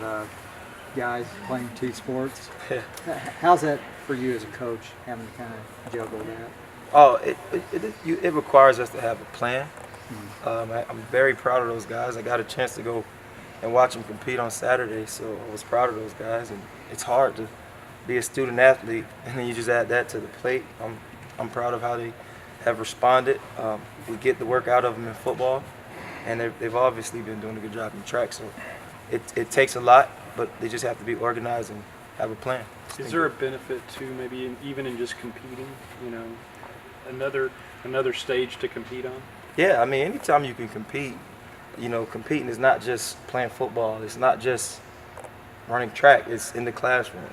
uh, guys playing two sports. How's that for you as a coach, having to kind of juggle that? Oh, it requires us to have a plan. Mm. I'm very proud of those guys. I got a chance to go and watch them compete on Saturday, so I was proud of those guys. And it's hard to be a student athlete, and then you just add that to the plate. I'm proud of how they have responded. We get the work out of them in football, and they've obviously been doing a good job in track. So it takes a lot, but they just have to be organized and have a plan. Is there a benefit to maybe even in just competing? You know, another stage to compete on. Yeah, I mean, anytime you can compete, competing is not just playing football. It's not just running track. It's in the classroom.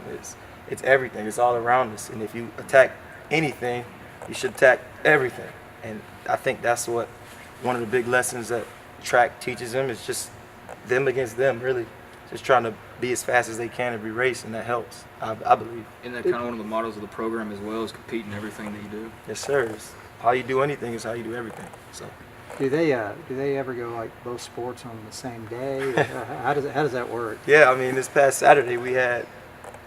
It's everything. It's all around us. And if you attack anything, you should attack everything. And I think that's what one of the big lessons that track teaches them is just them against them, really. Just trying to be as fast as they can every race, and that helps, I believe. Isn't that kind of one of the mottos of the program as well, is compete in everything that you do? Yes, sir. It's how you do anything is how you do everything. So. Do they ever go like both sports on the same day? Or how does that work? Yeah, I mean, this past Saturday we had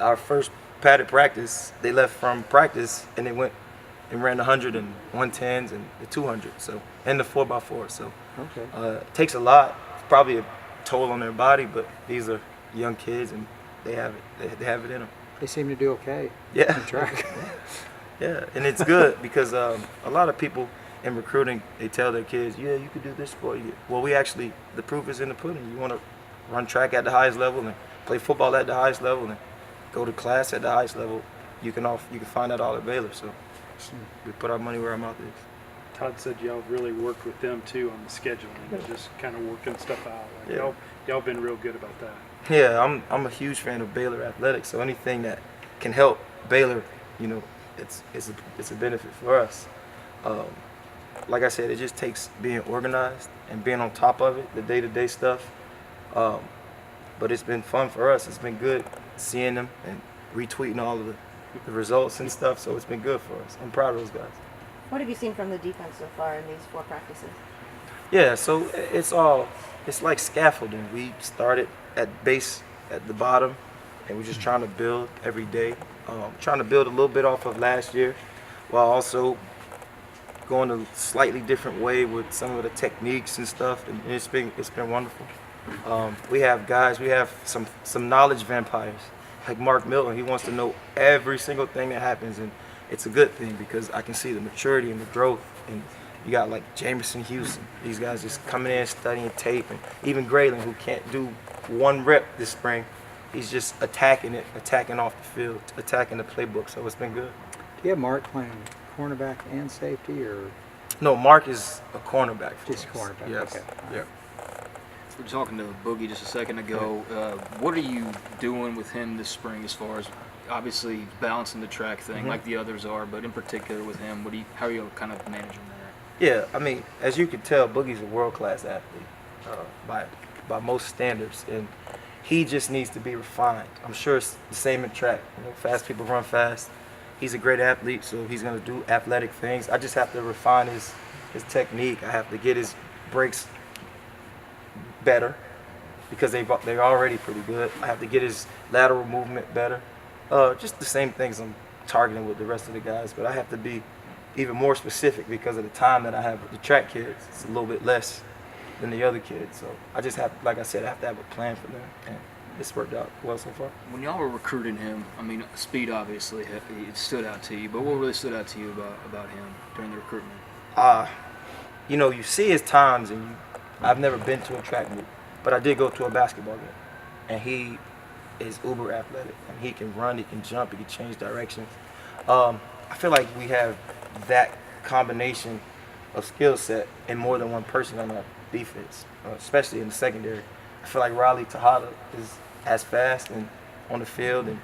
our first padded practice. They left from practice and they went and ran the 100 and 110s and the 200, so, and the 4x4. So Okay. it takes a lot. It's probably a toll on their body, but these are young kids and they have it. They have it in them. They seem to do okay. Yeah. In track. Yeah, and it's good because a lot of people in recruiting, they tell their kids, yeah, you could do this sport. Well, the proof is in the pudding. You want to run track at the highest level and play football at the highest level and go to class at the highest level. You can find that all at Baylor. So we put our money where our mouth is. Todd said y'all really worked with them too on the scheduling, and just kind of working stuff out. Like Yeah. y'all been real good about that. Yeah, I'm a huge fan of Baylor athletics. So anything that can help Baylor, it's a benefit for us. Like I said, it just takes being organized and being on top of it, the day-to-day stuff. But it's been fun for us. It's been good seeing them and retweeting all of the results and stuff. So it's been good for us. I'm proud of those guys. What have you seen from the defense so far in these 4 practices? Yeah, so it's like scaffolding. We started at base at the bottom, and we're just trying to build every day. Trying to build a little bit off of last year, while also going a slightly different way with some of the techniques and stuff. And it's been wonderful. We have guys. We have some knowledge vampires, like Mark Milton. He wants to know every single thing that happens, and it's a good thing because I can see the maturity and the growth. And you got like Jameson Houston. These guys just coming in, studying tape, and even Graylin, who can't do one rep this spring. He's just attacking off the field, attacking the playbook. So it's been good. Do you have Mark playing cornerback and safety, or No, Mark is a cornerback. For just us. cornerback? Yes. Okay. Yeah. We were talking to Boogie just a second ago. What are you doing with him this spring as far as obviously balancing the track thing like the others are, but in particular with him, how are you kind of managing that? Yeah, I mean, as you can tell, Boogie's a world-class athlete by most standards, and he just needs to be refined. I'm sure it's the same in track. Fast people run fast. He's a great athlete, so he's going to do athletic things. I just have to refine his technique. I have to get his breaks better because they're already pretty good. I have to get his lateral movement better. Just the same things I'm targeting with the rest of the guys, but I have to be even more specific because of the time that I have with the track kids. It's a little bit less than the other kids. So I just have, like I said, I have to have a plan for them, and it's worked out well so far. When y'all were recruiting him, I mean, speed obviously it stood out to you, but what really stood out to you about him during the recruitment? You see his times, and I've never been to a track meet, but I did go to a basketball game, and he is uber athletic, and he can run, he can jump, he can change directions. I feel like we have that combination of skill set in more than one person on our defense, especially in the secondary. I feel like Riley Tejada is as fast and on the field, and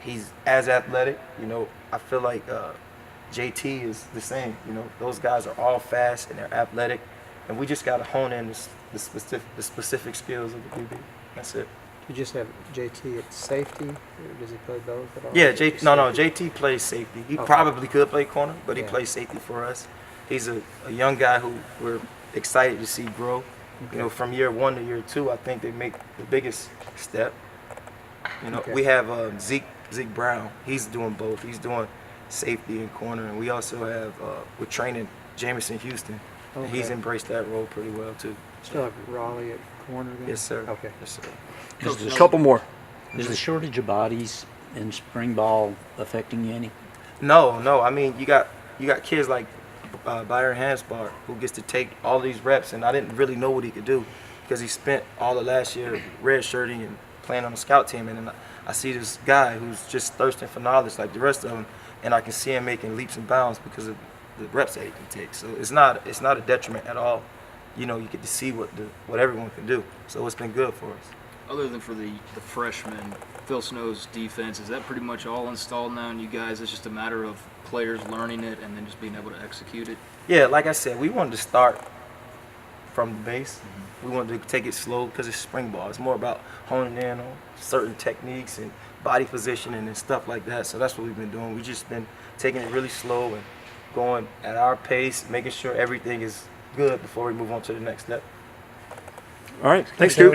he's as athletic. I feel like JT is the same. Those guys are all fast and they're athletic, and we just got to hone in the specific skills of the QB. That's it. You just have JT at safety, or does he play both at all? Yeah, JT plays safety. He probably could play corner, but he Yeah. plays safety for us. He's a young guy who we're excited to see grow. You know, from year 1 to year 2, I think they make the biggest step. You know, Okay. we have Zeke Brown. He's doing both. He's doing safety and corner, and we also have we're training Jamison Houston. And he's Okay. embraced that role pretty well too. Still have Raleigh at corner then? Yes, sir. Okay. Yes, sir. Is A the, couple more. Is the shortage of bodies in spring ball affecting you any? No. I mean, you got kids like Byron Hansbart who gets to take all these reps, and I didn't really know what he could do because he spent all of last year redshirting and playing on the scout team, and then I see this guy who's just thirsting for knowledge like the rest of them, and I can see him making leaps and bounds because of the reps that he can take. So it's not a detriment at all. You know, you get to see what everyone can do. So it's been good for us. Other than for the freshmen, Phil Snow's defense, is that pretty much all installed now? And you guys, it's just a matter of players learning it and then just being able to execute it? Yeah, like I said, we wanted to start from the base. We wanted to take it slow because it's spring ball. It's more about honing in on certain techniques and body positioning and stuff like that. So that's what we've been doing. We've just been taking it really slow and going at our pace, making sure everything is good before we move on to the next step. All right. Thanks, Stu.